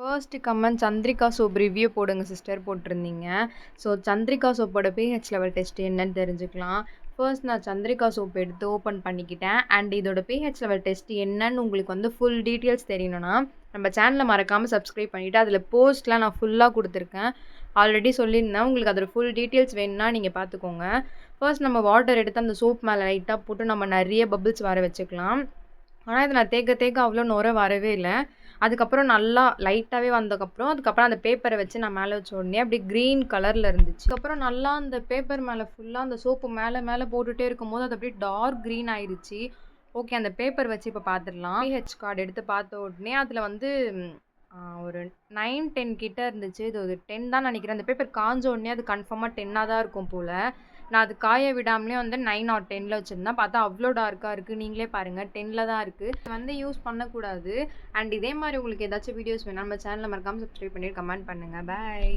First comment Chandrika soap review போடுங்க sister போட்டிருந்தீங்க. So Chandrika சோப்போட pH லெவல் டெஸ்ட் என்னன்னு தெரிஞ்சுக்கலாம். ஃபர்ஸ்ட் நான் சந்திரிகா சோப் எடுத்து ஓப்பன் பண்ணிக்கிட்டேன். அண்ட் இதோட pH லெவல் டெஸ்ட் என்னன்னு உங்களுக்கு வந்து ஃபுல் டீட்டெயில்ஸ் தெரியணும்னா நம்ம சேனலை மறக்காமல் சப்ஸ்கிரைப் பண்ணிவிட்டு அதில் போஸ்ட்லாம் நான் ஃபுல்லாக கொடுத்துருக்கேன். ஆல்ரெடி சொல்லியிருந்தேன். உங்களுக்கு அதோட ஃபுல் டீட்டெயில்ஸ் வேணும்னா நீங்கள் பார்த்துக்கோங்க. ஃபர்ஸ்ட் நம்ம வாட்டர் எடுத்து அந்த சோப் மேலே லைட்டாக போட்டு நம்ம நிறைய பபிள்ஸ் வர வச்சுக்கலாம். ஆனால் இதை நான் தேக்க தேக்க அவ்வளோ நுர வரவே இல்லை. அதுக்கப்புறம் நல்லா லைட்டாகவே வந்ததுக்கப்புறம் அதுக்கப்புறம் அந்த பேப்பரை வச்சு நான் மேலே வச்ச உடனே அப்படியே க்ரீன் கலரில் இருந்துச்சு. அதுக்கப்புறம் நல்லா அந்த பேப்பர் மேலே ஃபுல்லாக அந்த சோப்பு மேலே மேலே போட்டுகிட்டே இருக்கும்போது அது அப்படியே டார்க் க்ரீன் ஆயிடுச்சு. ஓகே, அந்த பேப்பர் வச்சு இப்போ பார்த்துடலாம். pH கார்டு எடுத்து பார்த்த உடனே அதில் வந்து ஒரு 9-10 கிட்ட இருந்துச்சு. இது ஒரு 10 தான் நினைக்கிறேன். அந்த பேப்பர் காஞ்ச உடனே அது கன்ஃபார்மாக 10ஆக தான் இருக்கும் போல். நான் அது காய விடாமலே வந்து 9 ஆர் 10ல் வச்சுருந்தேன். பார்த்தா அவ்வளோ டார்க்காக இருக்குது. நீங்களே பாருங்கள், 10ல் தான் இருக்குது. இது வந்து யூஸ் பண்ணக்கூடாது. அண்ட் இதே மாதிரி உங்களுக்கு ஏதாச்சும் வீடியோஸ் வேணும் நம்ம சேனலை மறக்காமல் சப்ஸ்கிரைப் பண்ணிட்டு கமெண்ட் பண்ணுங்கள். பாய்.